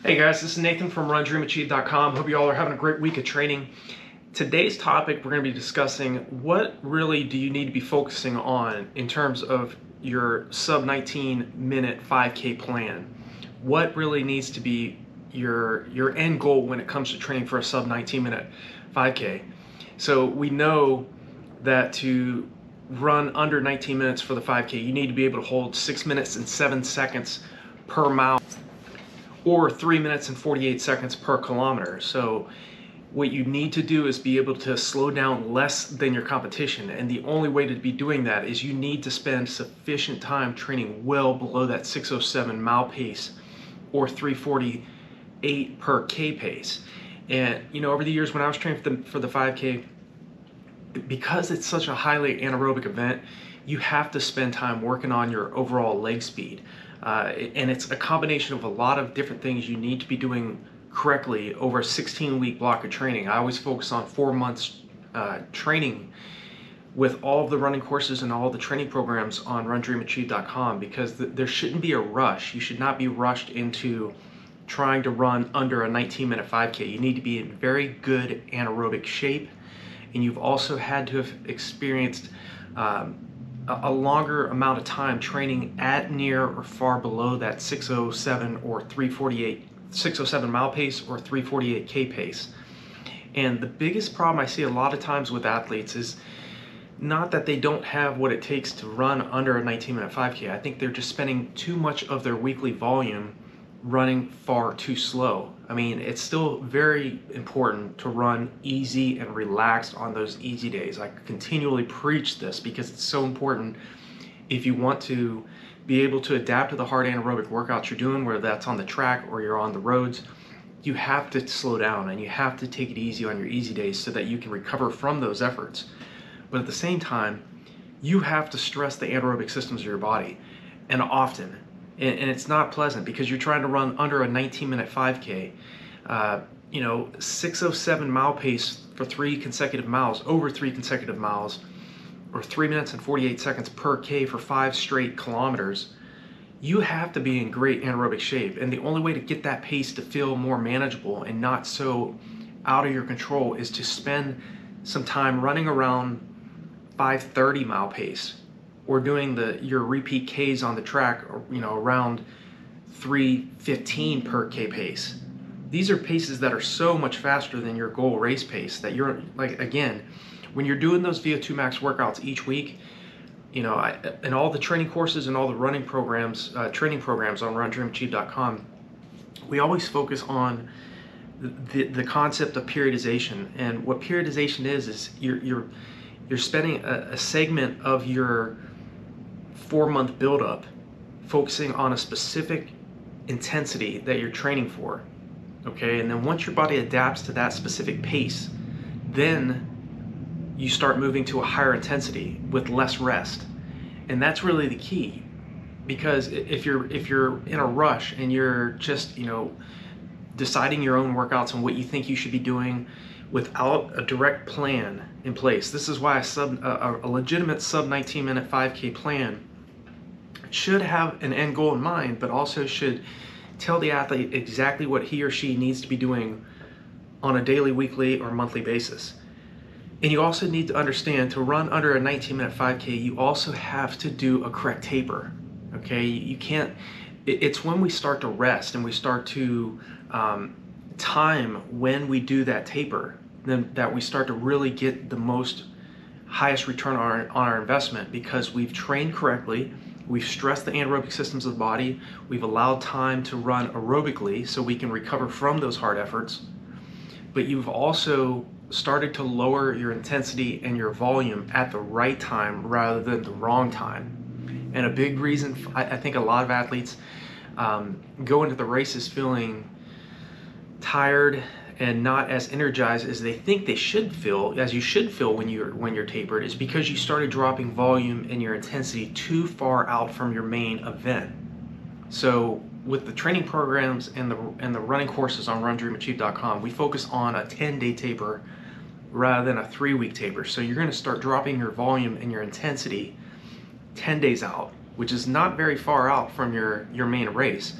Hey guys, this is Nathan from RunDreamAchieve.com. Hope you all are having a great week of training. Today's topic, we're going to be discussing what really do you need to be focusing on in terms of your sub 19 minute 5K plan. What really needs to be your end goal when it comes to training for a sub 19 minute 5K. So we know that to run under 19 minutes for the 5K, you need to be able to hold 6 minutes and 7 seconds per mile, or 3 minutes and 48 seconds per kilometer. So what you need to do is be able to slow down less than your competition. And the only way to be doing that is you need to spend sufficient time training well below that 607 mile pace or 348 per K pace. And you know, over the years when I was training for the 5K, because it's such a highly anaerobic event, you have to spend time working on your overall leg speed. And it's a combination of a lot of different things you need to be doing correctly over a 16-week block of training. I always focus on 4 months training with all of the running courses and all the training programs on RunDreamAchieve.com, because there shouldn't be a rush. You should not be rushed into trying to run under a 19-minute 5K. You need to be in very good anaerobic shape, and you've also had to have experienced a longer amount of time training at, near, or far below that 607 or 348, 607 mile pace or 348 K pace. And the biggest problem I see a lot of times with athletes is not that they don't have what it takes to run under a 19-minute 5K. I think they're just spending too much of their weekly volume running far too slow. I mean, it's still very important to run easy and relaxed on those easy days. I continually preach this because it's so important if you want to be able to adapt to the hard anaerobic workouts you're doing, whether that's on the track or you're on the roads. You have to slow down and you have to take it easy on your easy days so that you can recover from those efforts. But at the same time, you have to stress the anaerobic systems of your body, and often. And it's not pleasant because you're trying to run under a 19-minute 5K. 607 mile pace for 3 consecutive miles, over 3 consecutive miles, or 3 minutes and 48 seconds per K for 5 straight kilometers. You have to be in great anaerobic shape. And the only way to get that pace to feel more manageable and not so out of your control is to spend some time running around 530 mile pace, or doing your repeat Ks on the track, around 315 per K pace. These are paces that are so much faster than your goal race pace that you're like, again, when you're doing those VO2 max workouts each week, and all the training courses and all the running programs, training programs on RunDreamAchieve.com, we always focus on the concept of periodization. And what periodization is you're spending a segment of your 4-month buildup focusing on a specific intensity that you're training for, okay? And then once your body adapts to that specific pace, then you start moving to a higher intensity with less rest. And that's really the key, because if you're in a rush and you're just deciding your own workouts and what you think you should be doing without a direct plan in place. This is why a legitimate sub 19-minute 5K plan should have an end goal in mind, but also should tell the athlete exactly what he or she needs to be doing on a daily, weekly, or monthly basis. And you also need to understand, to run under a 19-minute 5K, you also have to do a correct taper, okay? You can't, it's when we start to rest and we start to time when we do that taper, then that we start to really get the highest return on our investment, because we've trained correctly, we've stressed the anaerobic systems of the body, we've allowed time to run aerobically so we can recover from those hard efforts, but you've also started to lower your intensity and your volume at the right time rather than the wrong time. And a big reason, I think a lot of athletes go into the races feeling tired and not as energized as they think they should feel, as you should feel when you're tapered, is because you started dropping volume and your intensity too far out from your main event. So with the training programs and the running courses on RunDreamAchieve.com, we focus on a 10-day taper rather than a 3-week taper. So you're going to start dropping your volume and your intensity 10 days out, which is not very far out from your main race.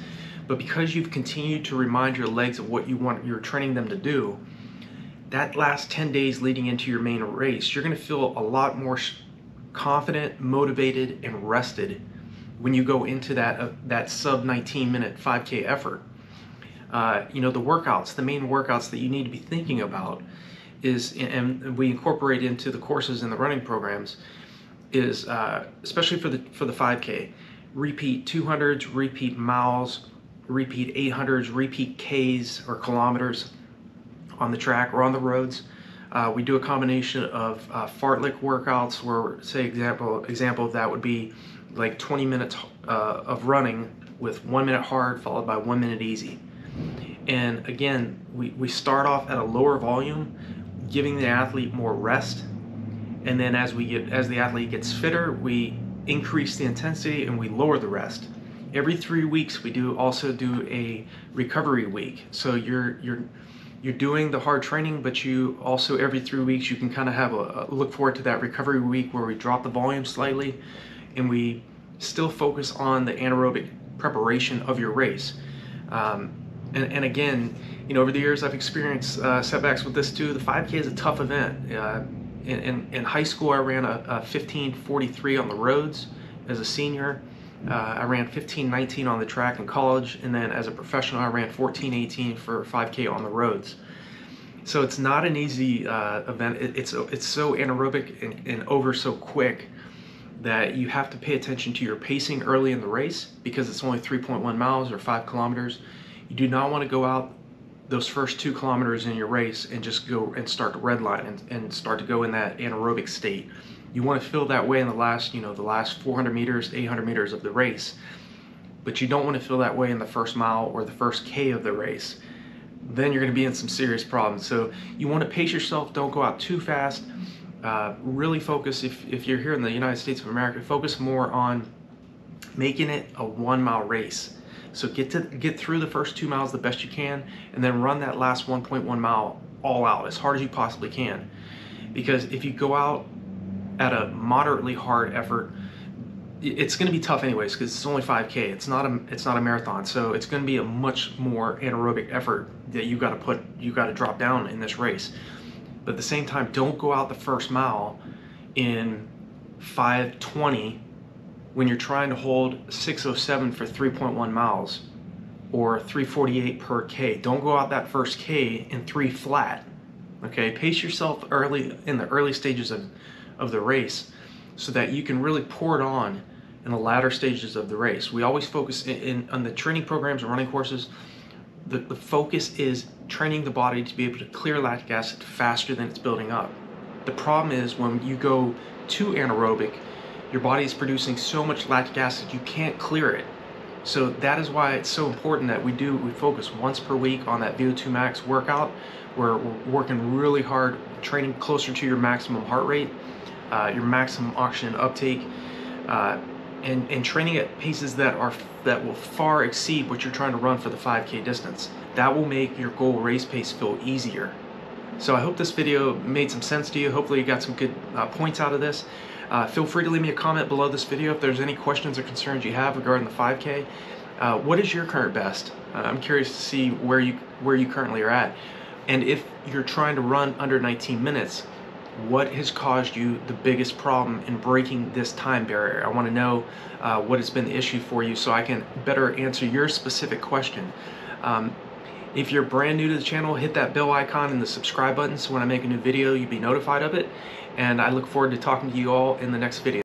But because you've continued to remind your legs of what you're training them to do, that last 10 days leading into your main race, you're going to feel a lot more confident, motivated, and rested when you go into that sub 19-minute 5K effort. The workouts, the main workouts that you need to be thinking about is, and we incorporate into the courses and the running programs, is especially for the 5K, repeat 200s, repeat miles, repeat 800s, repeat Ks or kilometers on the track or on the roads. We do a combination of fartlek workouts where, say, example of that would be like 20 minutes of running with 1 minute hard followed by 1 minute easy. And again, we start off at a lower volume, giving the athlete more rest, and then as the athlete gets fitter, we increase the intensity and we lower the rest. Every 3 weeks we also do a recovery week. So you're doing the hard training, but you also, every 3 weeks, you can kind of have a look forward to that recovery week where we drop the volume slightly and we still focus on the anaerobic preparation of your race. And again, over the years I've experienced setbacks with this too. The 5K is a tough event. In high school I ran a 15:43 on the roads as a senior. I ran 15:19 on the track in college, and then as a professional I ran 14:18 for 5K on the roads. So it's not an easy event. It's so anaerobic and over so quick that you have to pay attention to your pacing early in the race, because it's only 3.1 miles or 5 kilometers. You do not want to go out those first 2 kilometers in your race and just go and start to redline and start to go in that anaerobic state. You want to feel that way in the last 400 meters, 800 meters of the race, but you don't want to feel that way in the first mile or the first K of the race. Then you're going to be in some serious problems. So you want to pace yourself. Don't go out too fast. Really focus, if you're here in the United States of America, focus more on making it a 1 mile race. So get through the first 2 miles the best you can, and then run that last 1.1 mile all out as hard as you possibly can. Because if you go out at a moderately hard effort, it's going to be tough anyways, because it's only 5K. It's not a marathon, so it's going to be a much more anaerobic effort that you got to drop down in this race. But at the same time, don't go out the first mile in 5:20 when you're trying to hold 6:07 for 3.1 miles or 3:48 per K. Don't go out that first K in 3 flat. Okay, pace yourself early in the early stages of the race so that you can really pour it on in the latter stages of the race. We always focus on the training programs and running courses. The focus is training the body to be able to clear lactic acid faster than it's building up. The problem is when you go too anaerobic, your body is producing so much lactic acid you can't clear it. So that is why it's so important that we focus once per week on that VO2 max workout, where we're working really hard, training closer to your maximum heart rate, your maximum oxygen uptake, and training at paces that will far exceed what you're trying to run for the 5K distance. That will make your goal race pace feel easier. So I hope this video made some sense to you. Hopefully you got some good points out of this. Feel free to leave me a comment below this video if there's any questions or concerns you have regarding the 5K. What is your current best? I'm curious to see where you currently are at. And if you're trying to run under 19 minutes, what has caused you the biggest problem in breaking this time barrier? I want to know what has been the issue for you so I can better answer your specific question. If you're brand new to the channel, hit that bell icon and the subscribe button so when I make a new video, you'll be notified of it. And I look forward to talking to you all in the next video.